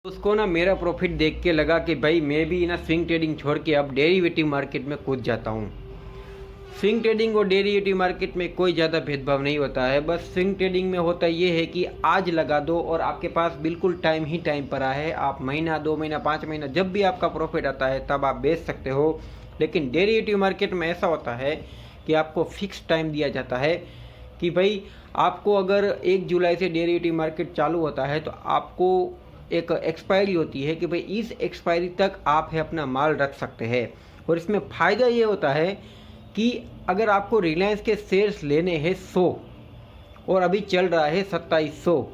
उसको ना मेरा प्रॉफिट देख के लगा कि भाई मैं भी ना स्विंग ट्रेडिंग छोड़ के अब डेरिवेटिव मार्केट में कूद जाता हूँ। स्विंग ट्रेडिंग और डेरिवेटिव मार्केट में कोई ज़्यादा भेदभाव नहीं होता है। बस स्विंग ट्रेडिंग में होता ये है कि आज लगा दो और आपके पास बिल्कुल टाइम ही टाइम पड़ा है। आप महीना, 2 महीना, 5 महीना जब भी आपका प्रॉफिट आता है तब आप बेच सकते हो। लेकिन डेरिवेटिव मार्केट में ऐसा होता है कि आपको फिक्स टाइम दिया जाता है कि भाई आपको अगर 1 जुलाई से डेरिवेटिव मार्केट चालू होता है तो आपको एक एक्सपायरी होती है कि भाई इस एक्सपायरी तक आप है अपना माल रख सकते हैं। और इसमें फ़ायदा ये होता है कि अगर आपको रिलायंस के शेयर्स लेने हैं 100 और अभी चल रहा है 2700,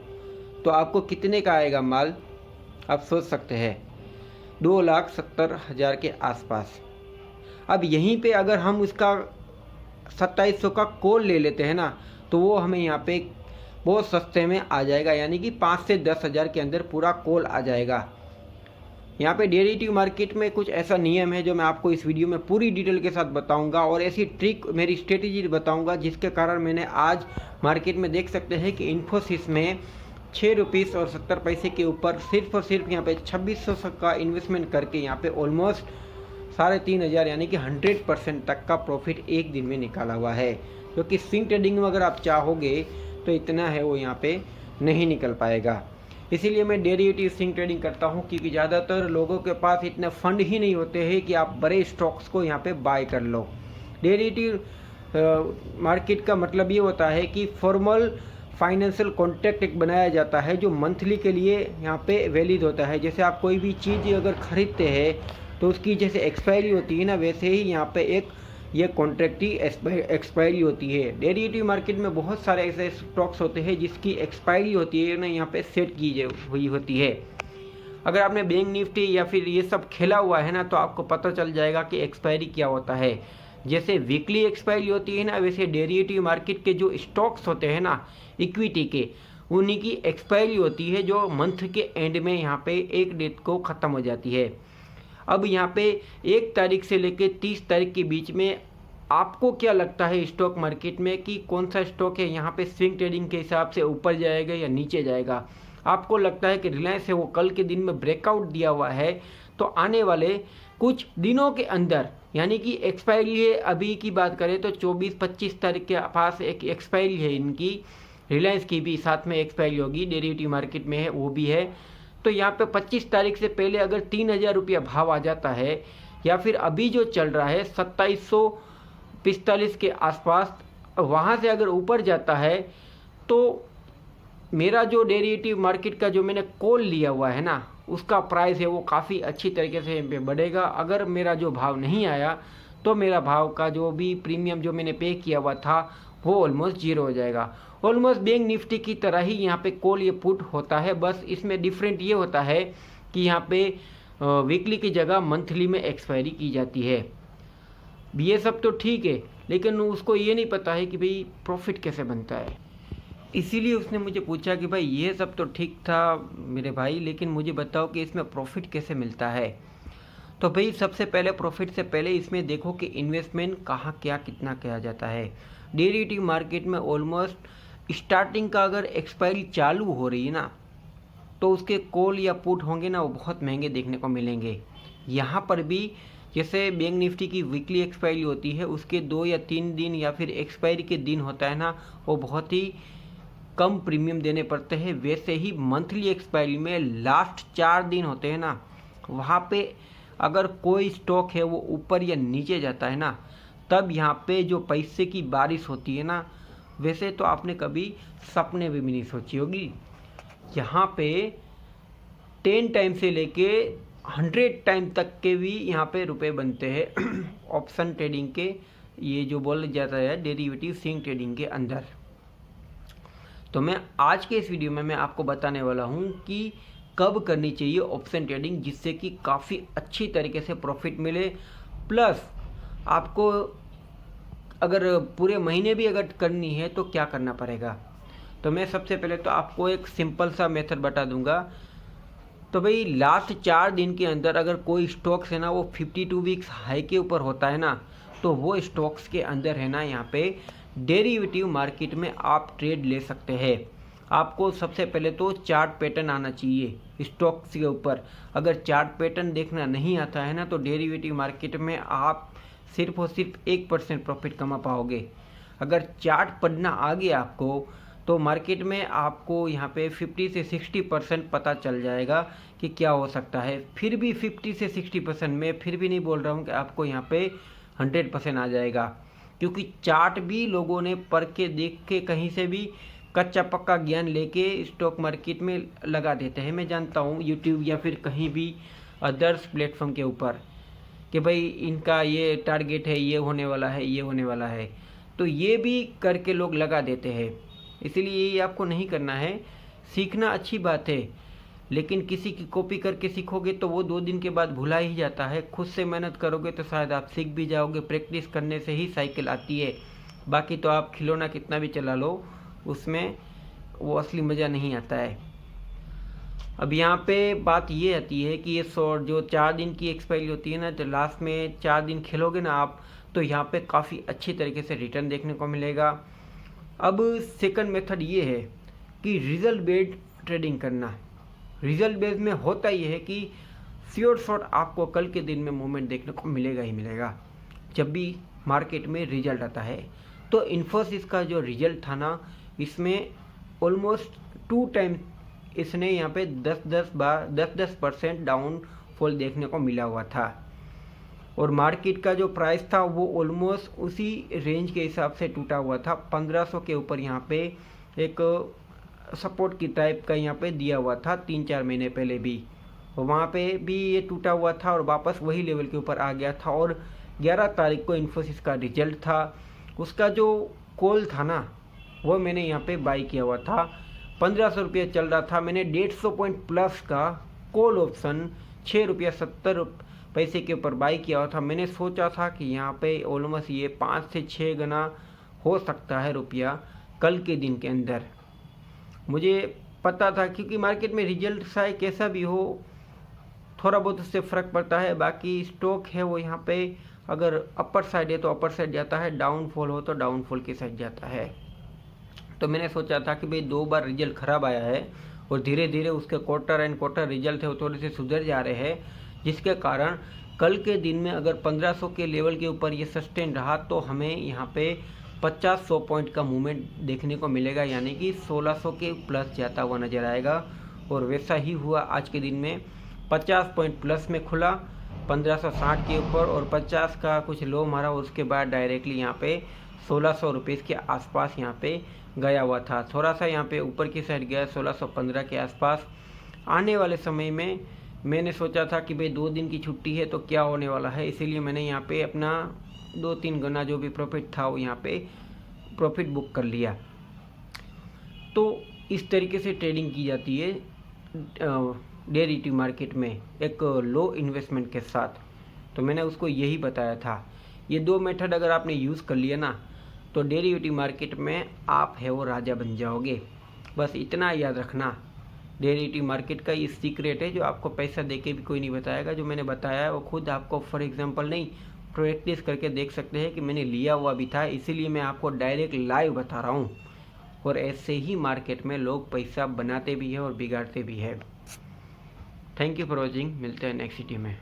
तो आपको कितने का आएगा माल आप सोच सकते हैं, 2,70,000 के आसपास। अब यहीं पे अगर हम उसका 2700 का कॉल ले लेते हैं ना, तो वो हमें यहाँ पे बहुत सस्ते में आ जाएगा, यानी कि 5 से 10,000 के अंदर पूरा कॉल आ जाएगा। यहाँ पे डेरिवेटिव मार्केट में कुछ ऐसा नियम है जो मैं आपको इस वीडियो में पूरी डिटेल के साथ बताऊंगा और ऐसी ट्रिक, मेरी स्ट्रेटेजी बताऊंगा जिसके कारण मैंने आज मार्केट में देख सकते हैं कि इन्फोसिस में 6 रुपीस और 70 पैसे के ऊपर सिर्फ और सिर्फ यहाँ पे 2600 का इन्वेस्टमेंट करके यहाँ पे ऑलमोस्ट 3,500 यानी कि 100% तक का प्रॉफिट एक दिन में निकाला हुआ है। क्योंकि स्विंग ट्रेडिंग में अगर आप चाहोगे तो इतना है वो यहाँ पे नहीं निकल पाएगा। इसीलिए मैं डेरिवेटिव स्विंग ट्रेडिंग करता हूँ, क्योंकि ज़्यादातर लोगों के पास इतने फंड ही नहीं होते हैं कि आप बड़े स्टॉक्स को यहाँ पे बाय कर लो। डेरिवेटिव मार्केट का मतलब ये होता है कि फॉर्मल फाइनेंशियल कॉन्ट्रैक्ट एक बनाया जाता है जो मंथली के लिए यहाँ पे वैलिड होता है। जैसे आप कोई भी चीज़ अगर खरीदते हैं तो उसकी जैसे एक्सपायरी होती है ना, वैसे ही यहाँ पे एक ये कॉन्ट्रैक्ट की एक्सपायरी होती है। डेरिवेटिव मार्केट में बहुत सारे ऐसे स्टॉक्स होते हैं जिसकी एक्सपायरी होती है ना, यहाँ पे सेट की हुई होती है। अगर आपने बैंक निफ्टी या फिर ये सब खेला हुआ है ना, तो आपको पता चल जाएगा कि एक्सपायरी क्या होता है। जैसे वीकली एक्सपायरी होती है ना, वैसे डेरिवेटिव मार्केट के जो स्टॉक्स होते हैं ना इक्विटी के, उन्हीं की एक्सपायरी होती है जो मंथ के एंड में यहाँ पे एक डेट को ख़त्म हो जाती है। अब यहाँ पे 1 तारीख से लेकर 30 तारीख के बीच में आपको क्या लगता है स्टॉक मार्केट में कि कौन सा स्टॉक है यहाँ पे स्विंग ट्रेडिंग के हिसाब से ऊपर जाएगा या नीचे जाएगा? आपको लगता है कि रिलायंस है वो कल के दिन में ब्रेकआउट दिया हुआ है, तो आने वाले कुछ दिनों के अंदर, यानी कि एक्सपायरी है, अभी की बात करें तो 24-25 तारीख के पास एक एक्सपायरी है इनकी, रिलायंस की भी साथ में एक्सपायरी होगी, डेरिवेटिव मार्केट में है वो भी है। तो यहाँ पे 25 तारीख से पहले अगर 3,000 रुपया भाव आ जाता है, या फिर अभी जो चल रहा है 2745 के आसपास, वहाँ से अगर ऊपर जाता है, तो मेरा जो डेरिवेटिव मार्केट का जो मैंने कॉल लिया हुआ है ना, उसका प्राइस है वो काफ़ी अच्छी तरीके से पे बढ़ेगा। अगर मेरा जो भाव नहीं आया तो मेरा भाव का जो भी प्रीमियम जो मैंने पे किया हुआ था वो ऑलमोस्ट 0 हो जाएगा। ऑलमोस्ट बैंक निफ्टी की तरह ही यहाँ पे कॉल ये पुट होता है, बस इसमें डिफरेंट ये होता है कि यहाँ पे वीकली की जगह मंथली में एक्सपायरी की जाती है। ये सब तो ठीक है, लेकिन उसको ये नहीं पता है कि भाई प्रॉफिट कैसे बनता है। इसीलिए उसने मुझे पूछा कि भाई ये सब तो ठीक था मेरे भाई, लेकिन मुझे बताओ कि इसमें प्रॉफिट कैसे मिलता है। तो भाई सबसे पहले प्रॉफिट से पहले इसमें देखो कि इन्वेस्टमेंट कहाँ क्या कितना किया जाता है। डेरिवेटिव मार्केट में ऑलमोस्ट स्टार्टिंग का अगर एक्सपायरी चालू हो रही है ना, तो उसके कॉल या पुट होंगे ना वो बहुत महंगे देखने को मिलेंगे। यहाँ पर भी जैसे बैंक निफ्टी की वीकली एक्सपायरी होती है, उसके 2 या 3 दिन या फिर एक्सपायरी के दिन होता है ना, वो बहुत ही कम प्रीमियम देने पड़ते हैं। वैसे ही मंथली एक्सपायरी में लास्ट 4 दिन होते हैं ना, वहाँ पे अगर कोई स्टॉक है वो ऊपर या नीचे जाता है ना, तब यहाँ पे जो पैसे की बारिश होती है ना, वैसे तो आपने कभी सपने में भी नहीं सोची होगी। यहाँ पे 10 टाइम से लेके 100 टाइम तक के भी यहाँ पे रुपए बनते हैं ऑप्शन ट्रेडिंग के, ये जो बोल जाता है डेरिवेटिव स्विंग ट्रेडिंग के अंदर। तो मैं आज के इस वीडियो में मैं आपको बताने वाला हूँ कि कब करनी चाहिए ऑप्शन ट्रेडिंग, जिससे कि काफ़ी अच्छी तरीके से प्रॉफिट मिले, प्लस आपको अगर पूरे महीने भी अगर करनी है तो क्या करना पड़ेगा। तो मैं सबसे पहले तो आपको एक सिंपल सा मेथड बता दूंगा। तो भाई लास्ट 4 दिन के अंदर अगर कोई स्टॉक्स है ना वो 52 वीक्स हाई के ऊपर होता है ना, तो वो स्टॉक्स के अंदर है ना यहाँ पे डेरिवेटिव मार्केट में आप ट्रेड ले सकते हैं। आपको सबसे पहले तो चार्ट पैटर्न आना चाहिए स्टॉक्स के ऊपर। अगर चार्ट पैटर्न देखना नहीं आता है ना, तो डेरिवेटिव मार्केट में आप सिर्फ और सिर्फ 1% प्रॉफिट कमा पाओगे। अगर चार्ट पढ़ना आ गया आपको, तो मार्केट में आपको यहाँ पे 50 से 60% पता चल जाएगा कि क्या हो सकता है। फिर भी 50 से 60% में फिर भी नहीं बोल रहा हूँ कि आपको यहाँ पे 100% आ जाएगा, क्योंकि चार्ट भी लोगों ने पढ़ के देख के कहीं से भी कच्चा पक्का ज्ञान लेके स्टॉक मार्केट में लगा देते हैं। मैं जानता हूँ यूट्यूब या फिर कहीं भी अदर्स प्लेटफॉर्म के ऊपर कि भाई इनका ये टारगेट है, ये होने वाला है, ये होने वाला है, तो ये भी करके लोग लगा देते हैं। इसलिए ये आपको नहीं करना है। सीखना अच्छी बात है, लेकिन किसी की कॉपी करके सीखोगे तो वो 2 दिन के बाद भुला ही जाता है। खुद से मेहनत करोगे तो शायद आप सीख भी जाओगे। प्रैक्टिस करने से ही साइकिल आती है। बाकी तो आप खिलौना कितना भी चला लो, उसमें वो असली मज़ा नहीं आता है। अब यहाँ पे बात ये आती है कि ये शॉर्ट जो 4 दिन की एक्सपायरी होती है ना, तो लास्ट में 4 दिन खेलोगे ना आप, तो यहाँ पे काफ़ी अच्छी तरीके से रिटर्न देखने को मिलेगा। अब सेकंड मेथड ये है कि रिजल्ट बेस्ड ट्रेडिंग करना। रिजल्ट बेस्ड में होता ये है कि श्योर शॉट आपको कल के दिन में मूवमेंट देखने को मिलेगा ही मिलेगा जब भी मार्केट में रिजल्ट आता है। तो इन्फोसिस का जो रिजल्ट था ना, इसमें ऑलमोस्ट 2 टाइम इसने यहाँ पे 10% डाउनफॉल देखने को मिला हुआ था, और मार्केट का जो प्राइस था वो ऑलमोस्ट उसी रेंज के हिसाब से टूटा हुआ था। 1500 के ऊपर यहाँ पे एक सपोर्ट की टाइप का यहाँ पे दिया हुआ था 3-4 महीने पहले भी, वहाँ पे भी ये टूटा हुआ था और वापस वही लेवल के ऊपर आ गया था। और 11 तारीख को इन्फोसिस का रिजल्ट था, उसका जो कॉल था ना, वो मैंने यहाँ पे बाई किया हुआ था। 1500 रुपये चल रहा था, मैंने 150 पॉइंट प्लस का कॉल ऑप्शन 6.70 पैसे के ऊपर बाई किया हुआ था। मैंने सोचा था कि यहाँ पे ऑलमोस्ट ये 5 से 6 गुना हो सकता है रुपया कल के दिन के अंदर। मुझे पता था, क्योंकि मार्केट में रिजल्ट चाहे कैसा भी हो, थोड़ा बहुत उससे फ़र्क पड़ता है। बाकी स्टॉक है वो यहाँ पे अगर अपर साइड है तो अपर साइड जाता है, डाउनफॉल हो तो डाउनफॉल की साइड जाता है। तो मैंने सोचा था कि भाई 2 बार रिजल्ट ख़राब आया है और धीरे धीरे उसके क्वार्टर एंड क्वार्टर रिजल्ट है वो थोड़े से सुधर जा रहे हैं, जिसके कारण कल के दिन में अगर 1500 के लेवल के ऊपर ये सस्टेन रहा तो हमें यहाँ पे 50-100 पॉइंट का मूवमेंट देखने को मिलेगा, यानी कि 1600 के प्लस जाता हुआ नजर आएगा। और वैसा ही हुआ आज के दिन में। 50 पॉइंट प्लस में खुला 1560 के ऊपर और 50 का कुछ लो मारा, और उसके बाद डायरेक्टली यहाँ पे 1600 रुपये के आसपास यहाँ पे गया हुआ था। थोड़ा सा यहाँ पे ऊपर की साइड गया 1615 के आसपास। आने वाले समय में मैंने सोचा था कि भाई 2 दिन की छुट्टी है तो क्या होने वाला है, इसीलिए मैंने यहाँ पे अपना 2-3 गुना जो भी प्रॉफिट था वो यहाँ पे प्रॉफिट बुक कर लिया। तो इस तरीके से ट्रेडिंग की जाती है डेरिवेटिव मार्केट में एक लो इन्वेस्टमेंट के साथ। तो मैंने उसको यही बताया था। ये 2 मेथड अगर आपने यूज़ कर लिया ना, तो डेरिवेटिव मार्केट में आप है वो राजा बन जाओगे। बस इतना याद रखना, डेरिवेटिव मार्केट का ये सीक्रेट है जो आपको पैसा देके भी कोई नहीं बताएगा। जो मैंने बताया है वो खुद आपको फॉर एग्जांपल नहीं, प्रैक्टिस करके देख सकते हैं कि मैंने लिया हुआ भी था, इसीलिए मैं आपको डायरेक्ट लाइव बता रहा हूँ। और ऐसे ही मार्केट में लोग पैसा बनाते भी हैं और बिगाड़ते भी हैं। Thank you for watching. मिलते हैं नेक्स्ट वीडियो में।